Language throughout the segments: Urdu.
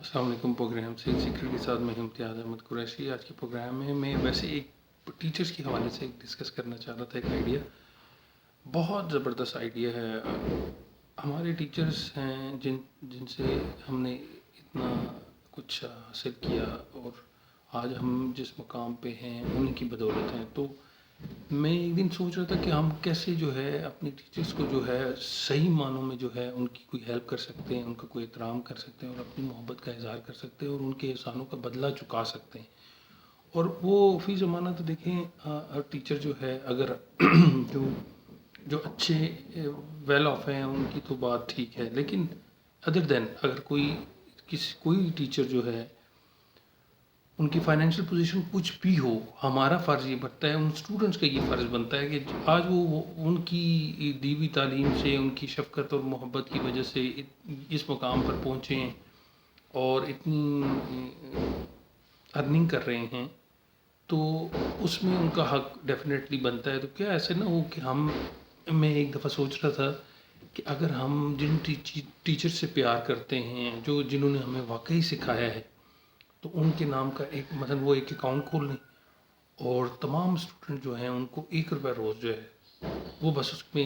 السلام علیکم. پروگرام سے سیکرٹ کے ساتھ میں امتیاز احمد قریشی. آج کے پروگرام میں ویسے ایک ٹیچرز کے حوالے سے ڈسکس کرنا چاہ رہا تھا. ایک آئیڈیا, بہت زبردست آئیڈیا ہے. ہمارے ٹیچرز ہیں جن سے ہم نے اتنا کچھ حاصل کیا اور آج ہم جس مقام پہ ہیں انہیں کی بدولت ہیں. تو میں ایک دن سوچ رہا تھا کہ ہم کیسے جو ہے اپنے ٹیچرز کو جو ہے صحیح معنوں میں جو ہے ان کی کوئی ہیلپ کر سکتے ہیں, ان کا کوئی احترام کر سکتے ہیں اور اپنی محبت کا اظہار کر سکتے ہیں اور ان کے احسانوں کا بدلہ چکا سکتے ہیں. اور وہ فی زمانہ تو دیکھیں ہر ٹیچر جو ہے اگر جو اچھے ویل آف ہیں ان کی تو بات ٹھیک ہے, لیکن ادر دین اگر کوئی ٹیچر جو ہے ان کی فائنینشیل پوزیشن کچھ بھی ہو, ہمارا فرض یہ بنتا ہے, ان اسٹوڈنٹس کا یہ فرض بنتا ہے کہ آج وہ ان کی دی ہوئی تعلیم سے, ان کی شفقت اور محبت کی وجہ سے اس مقام پر پہنچے ہیں اور اتنی ارننگ کر رہے ہیں, تو اس میں ان کا حق ڈیفینیٹلی بنتا ہے. تو کیا ایسے نہ ہو کہ میں ایک دفعہ سوچ رہا تھا کہ اگر ہم جن ٹیچر سے پیار کرتے ہیں, جنہوں نے ہمیں واقعی سکھایا ہے, تو ان کے نام کا مثلا وہ ایک اکاؤنٹ کھول لیں اور تمام اسٹوڈنٹ جو ہیں ان کو ₹1 روز جو ہے وہ بس اس میں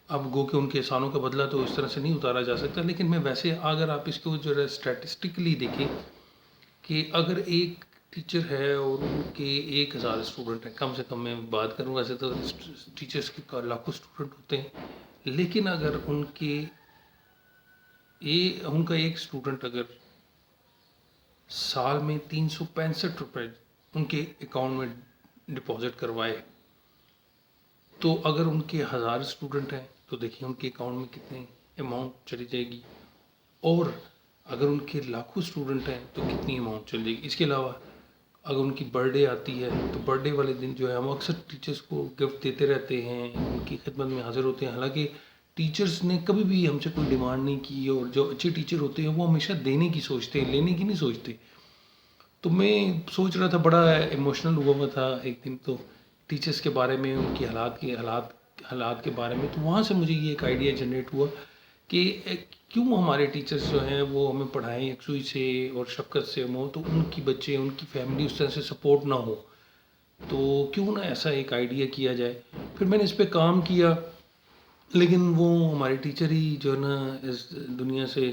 اب گو کہ ان کے احسانوں کا بدلہ تو اس طرح سے نہیں اتارا جا سکتا, لیکن میں ویسے اگر آپ اس کو جو ہے اسٹیٹسٹکلی دیکھیں کہ اگر ایک ٹیچر ہے اور ان کے 1000 اسٹوڈنٹ ہیں, کم سے کم میں بات کروں, ویسے تو ٹیچرس کے لاکھوں اسٹوڈنٹ ہوتے ہیں, لیکن اگر ان کا ایک اسٹوڈنٹ اگر سال میں ₹365 ان کے اکاؤنٹ میں ڈپازٹ کروائے, تو اگر ان کے 1000 اسٹوڈنٹ ہیں تو دیکھیں ان کے اکاؤنٹ میں کتنے اماؤنٹ چلی جائے گی, اور اگر ان کے لاکھوں اسٹوڈنٹ ہیں تو کتنی اماؤنٹ چل جائے گی. اس کے علاوہ اگر ان کی برتھ ڈے آتی ہے تو برتھ ڈے والے دن جو ہے ہم اکثر ٹیچرس کو گفٹ دیتے رہتے ہیں, ان کی خدمت میں حاضر ہوتے ہیں, حالانکہ ٹیچرس نے کبھی بھی ہم سے کوئی ڈیمانڈ نہیں کی, اور جو اچھے ٹیچر ہوتے ہیں وہ ہمیشہ دینے کی سوچتے ہیں, لینے کی نہیں سوچتے. تو میں سوچ رہا تھا, بڑا ایموشنل ہوا ہوا تھا ایک دن تو ٹیچرس کے بارے میں, ان کی حالات کے بارے میں. تو وہاں سے مجھے یہ ایک آئیڈیا جنریٹ ہوا کہ کیوں ہمارے ٹیچرس جو ہیں وہ ہمیں پڑھائیں یکسوئی سے اور شفقت سے ہو, تو ان کی بچے, ان کی فیملی اس طرح سے سپورٹ نہ ہو, تو کیوں نہ ایسا ایک آئیڈیا کیا جائے. پھر میں نے اس پہ کام کیا, لیکن وہ ہمارے ٹیچر ہی جو ہے نا اس دنیا سے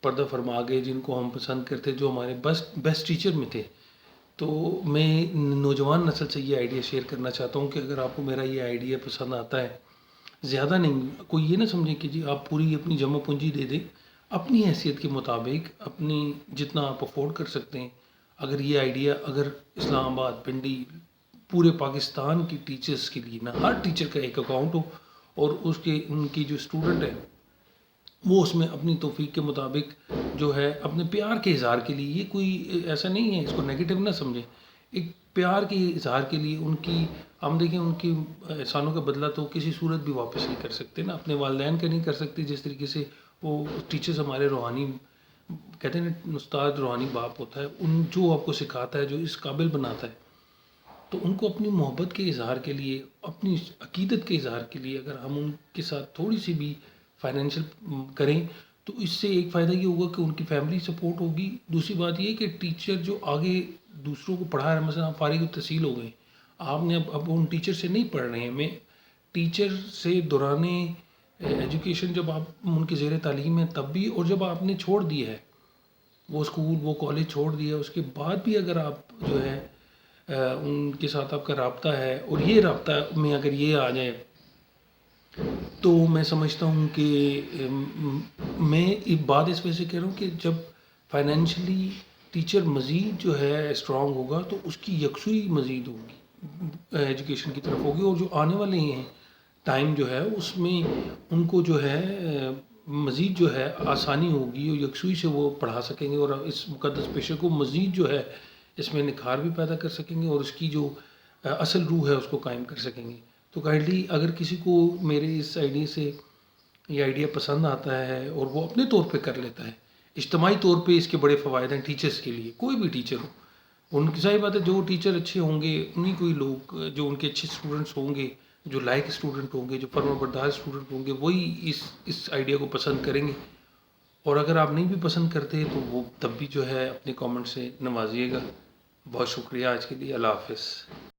پردہ فرما گئے, جن کو ہم پسند کرتے, جو ہمارے بیسٹ ٹیچر میں تھے. تو میں نوجوان نسل سے یہ آئیڈیا شیئر کرنا چاہتا ہوں کہ اگر آپ کو میرا یہ آئیڈیا پسند آتا ہے, زیادہ نہیں, کوئی یہ نہ سمجھے کہ جی آپ پوری اپنی جمع پونجی دے دیں, اپنی حیثیت کے مطابق اپنی جتنا آپ افورڈ کر سکتے ہیں. اگر یہ آئیڈیا اگر اسلام آباد, پنڈی, پورے پاکستان کی ٹیچرز کے لیے, نہ ہر ٹیچر کا ایک اکاؤنٹ ہو اور ان کی جو اسٹوڈنٹ ہے وہ اس میں اپنی توفیق کے مطابق جو ہے اپنے پیار کے اظہار کے لیے, یہ کوئی ایسا نہیں ہے, اس کو نیگیٹو نہ سمجھیں, ایک پیار کے اظہار کے لیے ان کی, ہم دیکھیں ان کی احسانوں کا بدلہ تو کسی صورت بھی واپس نہیں کر سکتے نا, اپنے والدین کا نہیں کر سکتے, جس طریقے سے وہ ٹیچرز ہمارے روحانی, کہتے ہیں نا استاد روحانی باپ ہوتا ہے, ان جو آپ کو سکھاتا ہے, جو اس قابل بناتا ہے, تو ان کو اپنی محبت کے اظہار کے لیے, اپنی عقیدت کے اظہار کے لیے اگر ہم ان کے ساتھ تھوڑی سی بھی فائنینشیل کریں, تو اس سے ایک فائدہ یہ ہوگا کہ ان کی فیملی سپورٹ ہوگی. دوسری بات یہ کہ ٹیچر جو آگے دوسروں کو پڑھا رہا ہے, مثلا آپ فارغ التحصیل ہو گئے, آپ نے اب ان ٹیچر سے نہیں پڑھ رہے ہیں, میں ٹیچر سے دوران ایجوکیشن جب آپ ان کے زیر تعلیم ہیں تب بھی, اور جب آپ نے چھوڑ دیا ہے وہ اسکول, وہ کالج چھوڑ دیا, اس کے بعد بھی اگر آپ جو ہے ان کے ساتھ آپ کا رابطہ ہے, اور یہ رابطہ میں اگر یہ آ جائے, تو میں سمجھتا ہوں کہ میں ایک بات اس وجہ سے کہہ رہا ہوں کہ جب فائنینشلی ٹیچر مزید جو ہے اسٹرانگ ہوگا تو اس کی یکسوئی مزید ہوگی, ایجوکیشن کی طرف ہوگی, اور جو آنے والے ہیں ٹائم جو ہے اس میں ان کو جو ہے مزید جو ہے آسانی ہوگی, اور یکسوئی سے وہ پڑھا سکیں گے, اور اس مقدس پیشے کو مزید جو ہے اس میں نکھار بھی پیدا کر سکیں گے, اور اس کی جو اصل روح ہے اس کو قائم کر سکیں گے. تو کائنڈلی اگر کسی کو میرے اس آئیڈیا سے یہ آئیڈیا پسند آتا ہے اور وہ اپنے طور پہ کر لیتا ہے, اجتماعی طور پہ اس کے بڑے فوائد ہیں ٹیچرز کے لیے, کوئی بھی ٹیچر ہو, ان کی ظاہر بات ہے جو ٹیچر اچھے ہوں گے انہیں کوئی لوگ جو ان کے اچھے اسٹوڈنٹس ہوں گے, جو لائق اسٹوڈنٹ ہوں گے, جو فرما بردار اسٹوڈنٹ ہوں گے, وہی اس آئیڈیا کو پسند کریں گے, اور اگر آپ نہیں بھی پسند کرتے تو وہ تب بھی جو ہے اپنے کامنٹ سے نوازیے گا. بہت شکریہ آج کے لیے. اللہ حافظ.